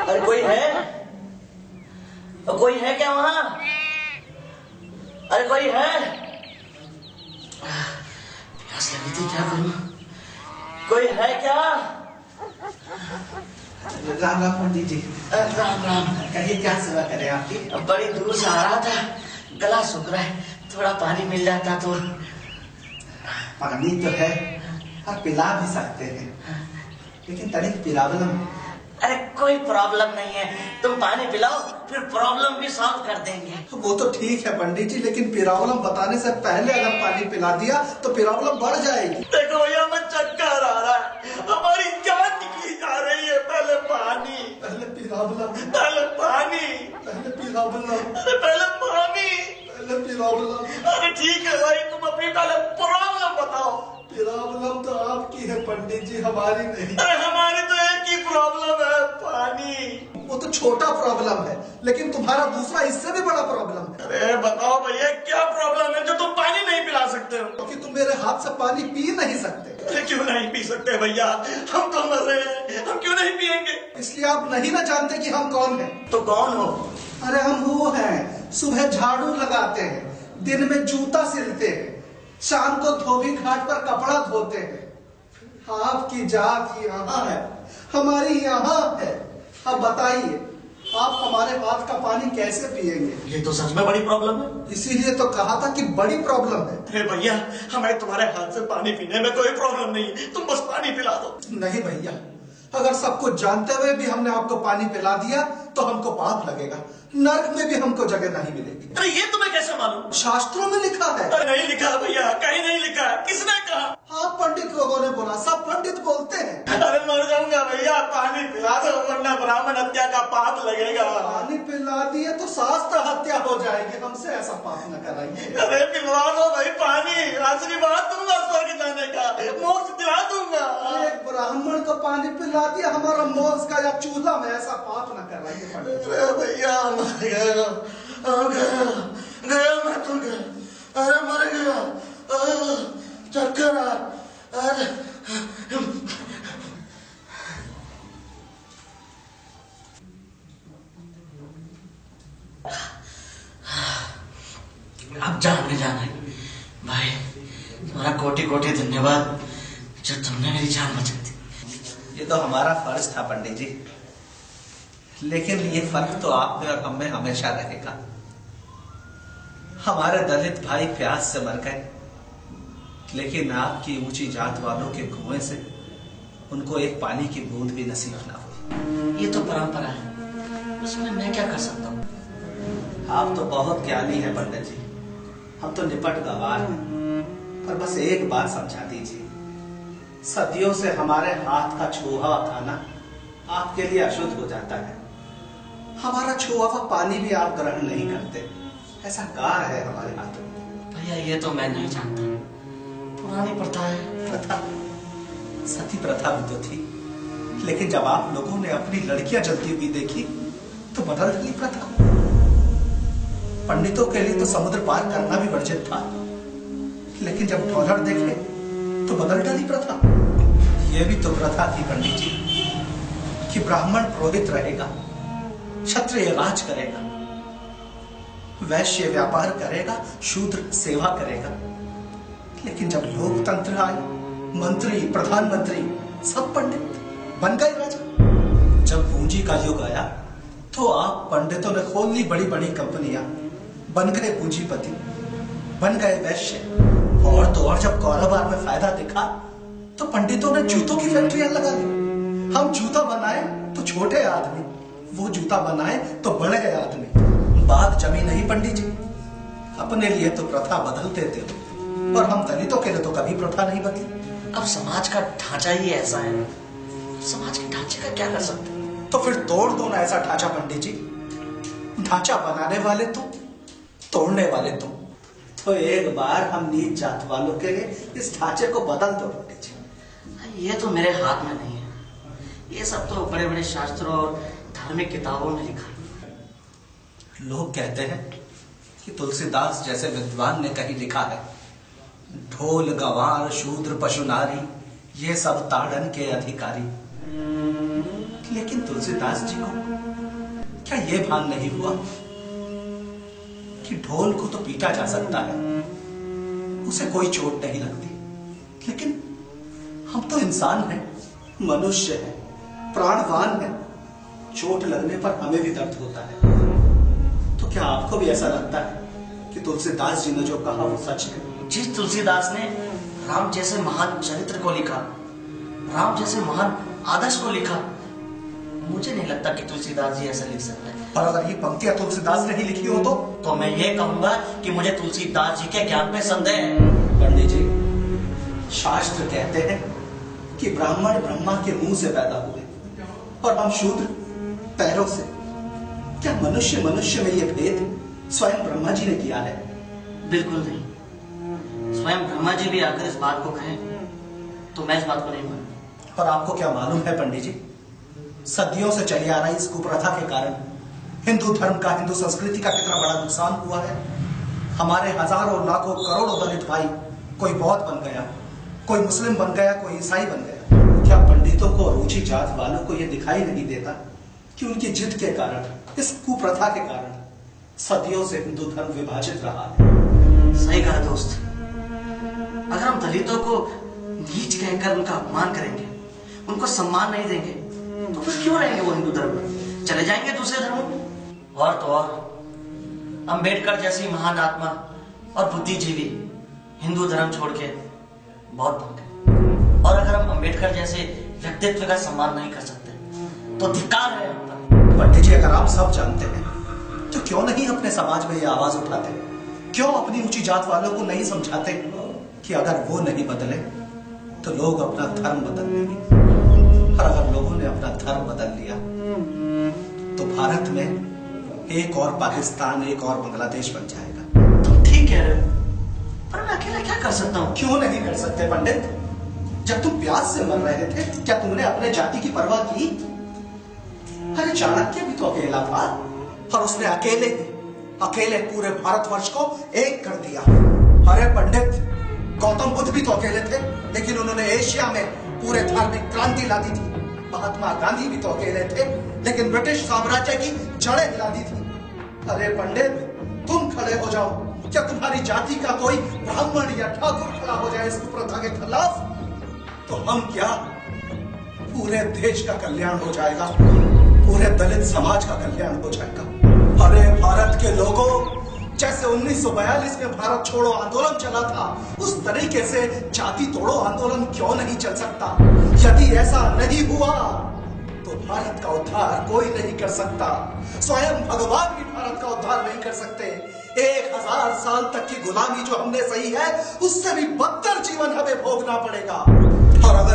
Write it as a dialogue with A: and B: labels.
A: अरे कोई है? कोई है क्या वहां? अरे कोई है? प्यास लगी थी, क्या करूं? कोई है क्या?
B: राम राम पंडित जी।
A: राम राम।
B: कहिए क्या सेवा करें आपकी?
A: बड़ी दूर से आ रहा था, गला सूख रहा है, थोड़ा पानी मिल जाता तो।
B: पानी तो है, आप पिला भी सकते हैं, लेकिन तनिक प्रॉब्लम।
A: अरे कोई प्रॉब्लम नहीं है, तुम पानी पिलाओ, फिर प्रॉब्लम भी सॉल्व कर देंगे।
B: वो तो ठीक है पंडित जी, लेकिन प्रॉब्लम बताने से पहले अगर पानी पिला दिया तो प्रॉब्लम बढ़ जाएगी।
A: देखो भैया, मैं चक्कर आ रहा है, हमारी जान निकली जा रही है। पहले पानी,
B: पहले प्रॉब्लम,
A: पहले पानी,
B: पहले प्रॉब्लम,
A: अरे पहले पानी,
B: पहले प्रॉब्लम।
A: अरे ठीक है भाई, तुम अपनी पहले प्रॉब्लम बताओ।
B: प्रॉब्लम तो आपकी है पंडित जी, हमारी नहीं।
A: अरे हमारी तो एक ही प्रॉब्लम है, पानी।
B: वो तो छोटा प्रॉब्लम है, लेकिन तुम्हारा दूसरा इससे भी बड़ा प्रॉब्लम है।
A: अरे बताओ भैया, क्या प्रॉब्लम है जो तुम पानी नहीं पिला सकते हो?
B: क्योंकि तुम मेरे हाथ से पानी पी नहीं सकते।
A: अरे क्यों नहीं पी सकते भैया, हम तो मर रहे हैं, हम क्यों नहीं पिएंगे?
B: इसलिए आप नहीं ना जानते कि हम कौन हैं।
A: तो कौन हो?
B: अरे हम वो हैं, सुबह झाड़ू लगाते हैं, दिन में जूता सिलते हैं, शाम को धोबी घाट पर कपड़ा धोते हैं। आपकी जात यहाँ है, हमारी यहाँ है। अब बताइए, आप हमारे हाथ का पानी कैसे पिएंगे?
A: ये तो सच में बड़ी प्रॉब्लम है।
B: इसीलिए तो कहा था कि बड़ी प्रॉब्लम है।
A: अरे भैया, हमें तुम्हारे हाथ से पानी पीने में कोई प्रॉब्लम नहीं है, तुम बस पानी पिला दो।
B: नहीं भैया, अगर सब कुछ जानते हुए भी हमने आपको पानी पिला दिया तो हमको पाप लगेगा, नर्क में भी हमको जगह नहीं मिलेगी।
A: अरे ये तुम्हें कैसे मालूम?
B: शास्त्रों में लिखा है।
A: अरे नहीं लिखा भैया, कहीं नहीं लिखा है। किसने कहा?
B: आप पंडित लोगों ने बोला, सब पंडित बोलते हैं।
A: अरे मर जाऊंगा भैया, पानी पिला दो, वरना ब्राह्मण हत्या का पाप लगेगा।
B: पानी पिला दिए तो शास्त्र हत्या हो जाएगी, हमसे ऐसा पाप न कराइए।
A: अरे पिलवा दो भाई पानी, आशीर्वाद दूंगा स्वर्ग जाने का, मोक्ष दिला दूंगा।
B: एक ब्राह्मण को पानी पिला दिया, हमारा मोक्ष का या चूल्हा में, ऐसा पाप न कराइए पंडित।
A: अरे भैया मर गया, गया मैं तो गया, अरे मर गया, चक्कर आ, अरे अब जान जाना है भाई, तुम्हारा कोटि कोटि धन्यवाद जो तुमने मेरी जान बचा दी।
B: ये तो हमारा फर्ज था पंडित जी, लेकिन ये फर्क तो आप में और हम में हमेशा रहेगा। हमारे दलित भाई प्यास से मर गए, लेकिन आपकी ऊंची जात वालों के कुएं से उनको एक पानी की बूंद भी नसीब ना हुई।
A: ये तो परंपरा है, उसमें मैं क्या कर सकता हूँ?
B: आप तो बहुत ज्ञानी हैं पंडित जी, हम तो निपट गवार हैं। पर बस एक बात समझा दीजिए, सदियों से हमारे हाथ का छुआ हुआ खाना आपके लिए अशुद्ध हो जाता है। हमारा छुआ हुआ पानी भी आप ग्रहण नहीं करते, ऐसा कहा है हमारे हाथों में।
A: भैया ये तो मैं नहीं जानता, पुरानी प्रथा है।
B: प्रथा, सती प्रथा भी तो थी, लेकिन जब आप लोगों ने अपनी लड़कियां जलती हुई देखी तो बदल गई प्रथा। पंडितों के लिए तो समुद्र पार करना भी वर्जित था, लेकिन जब डॉलर देखे तो बदल डाली प्रथा। यह भी तो प्रथा थी पंडित जी कि ब्राह्मण पुरोहित रहेगा, क्षत्रिय राज करेगा, वैश्य व्यापार करेगा, शूद्र सेवा करेगा। लेकिन जब लोकतंत्र आए, मंत्री प्रधानमंत्री सब पंडित बन गए राजा। जब पूंजी का युग आया तो आप पंडितों ने खोल ली बड़ी बड़ी कंपनियां, बन गए पूंजीपति, बन गए वैश्य। और तो और जब कारोबार में फायदा दिखा तो पंडितों ने जूतों की फैक्ट्रियां लगा ली। हम जूता बनाए तो छोटे आदमी, वो जूता बनाए तो बड़े गए आदमी। बात जमी नहीं पंडित जी, अपने लिए तो प्रथा बदलते थे, और हम दलितों के लिए तो कभी प्रथा नहीं बदली।
A: अब समाज का ढांचा ही ऐसा है, समाज के ढांचे का क्या कर सकते हैं?
B: तो फिर तोड़ दो ना ऐसा ढांचा पंडित जी। ढांचा बनाने वाले तुम, तोड़ने वाले तुम। तो एक बार हम नीच जात वालों के लिए इस ढांचे को बदल दो पंडित जी।
A: ये तो मेरे हाथ में नहीं है, ये सब तो बड़े बड़े शास्त्रों और धार्मिक किताबों में लिखा है।
B: लोग कहते हैं कि तुलसीदास जैसे विद्वान ने कहीं लिखा है, ढोल गवार शूद्र पशु नारी ये सब ताड़न के अधिकारी। लेकिन तुलसीदास जी को क्या ये भान नहीं हुआ कि ढोल को तो पीटा जा सकता है, उसे कोई चोट नहीं लगती, लेकिन हम तो इंसान हैं, मनुष्य हैं, प्राणवान हैं, चोट लगने पर हमें भी दर्द होता है। तो क्या आपको भी ऐसा लगता है कि तुलसीदास जी ने जो कहा वो सच है?
A: जिस तुलसीदास ने राम जैसे महान चरित्र को लिखा, राम जैसे महान आदर्श को लिखा, मुझे नहीं लगता कि तुलसीदास जी ऐसा लिख सकते हैं।
B: और अगर ये पंक्तियां तुलसीदास ने ही लिखी हो तो
A: मैं ये कहूंगा कि मुझे तुलसीदास जी के ज्ञान में संदेह है।
B: पंडित जी, शास्त्र कहते हैं कि ब्राह्मण ब्रह्मा के मुंह से पैदा हुए और हम शूद्र पैरों से। क्या मनुष्य मनुष्य में ये भेद स्वयं ब्रह्मा जी ने किया है?
A: बिल्कुल नहीं। स्वयं ब्रह्मा जी भी आकर इस बात को कहें तो मैं इस बात को नहीं मानता।
B: और आपको क्या मालूम है पंडित जी, सदियों से चली आ रही इस कुप्रथा के कारण हिंदू धर्म का, हिंदू संस्कृति का कितना बड़ा नुकसान हुआ है। हमारे हजारों लाखों करोड़ों दलित भाई, कोई बौद्ध बन गया, कोई मुस्लिम बन गया, कोई ईसाई बन गया। क्या पंडितों को और ऊंची जात वालों को यह दिखाई नहीं देता कि उनकी जिद के कारण, इस कुप्रथा के कारण सदियों से हिंदू धर्म विभाजित रहा है?
A: सही कहा दोस्त। अगर हम दलितों को नीच कहकर उनका अपमान करेंगे, उनको सम्मान नहीं देंगे, तो फिर क्यों रहेंगे वो हिंदू धर्म में? चले जाएंगे दूसरे धर्मों में। और तो और अंबेडकर जैसी महान आत्मा और बुद्धिजीवी हिंदू धर्म छोड़ के बौद्ध बन गए। और अगर हम अंबेडकर जैसे व्यक्तित्व का सम्मान नहीं कर सकते तो धिक्कार है हम पर।
B: पंडित जी, अगर आप सब जानते हैं तो क्यों नहीं अपने समाज में ये आवाज उठाते? क्यों अपनी ऊंची जात वालों को नहीं समझाते कि अगर वो नहीं बदले तो लोग अपना धर्म बदल लेंगे? और अगर लोगों ने अपना धर्म बदल लिया तो भारत में एक और पाकिस्तान, एक और बांग्लादेश बन जाएगा।
A: तुम ठीक कह रहे हो, पर मैं अकेला क्या कर सकता हूँ?
B: क्यों नहीं कर सकते पंडित? जब तुम प्यास से मर रहे थे, क्या तुमने अपने जाति की परवाह की? अरे चाणक्य भी तो अकेला था और उसने अकेले पूरे भारतवर्ष को एक कर दिया। अरे पंडित, गौतम बुद्ध भी तो अकेले थे, लेकिन उन्होंने एशिया में पूरे धार्मिक क्रांति ला दी थी। महात्मा गांधी भी तो अकेले थे, लेकिन ब्रिटिश साम्राज्य की जड़ें हिला दी थी। अरे पंडित, तुम खड़े हो जाओ। क्या तुम्हारी जाति का कोई ब्राह्मण या ठाकुर खड़ा हो जाए इस कुप्रथा के खिलाफ, तो हम क्या, पूरे देश का कल्याण हो जाएगा, पूरे दलित समाज का कल्याण हो जाएगा। अरे भारत के लोगों, जैसे 1942 में भारत छोड़ो आंदोलन चला था, उस तरीके से जाति तोड़ो आंदोलन क्यों नहीं चल सकता? यदि ऐसा नहीं हुआ तो भारत का उद्धार कोई नहीं कर सकता। स्वयं भगवान भी भारत का उद्धार नहीं कर सकते। 1000 साल तक की गुलामी जो हमने सही है, उससे भी बदतर जीवन हमें भोगना पड़ेगा। और अगर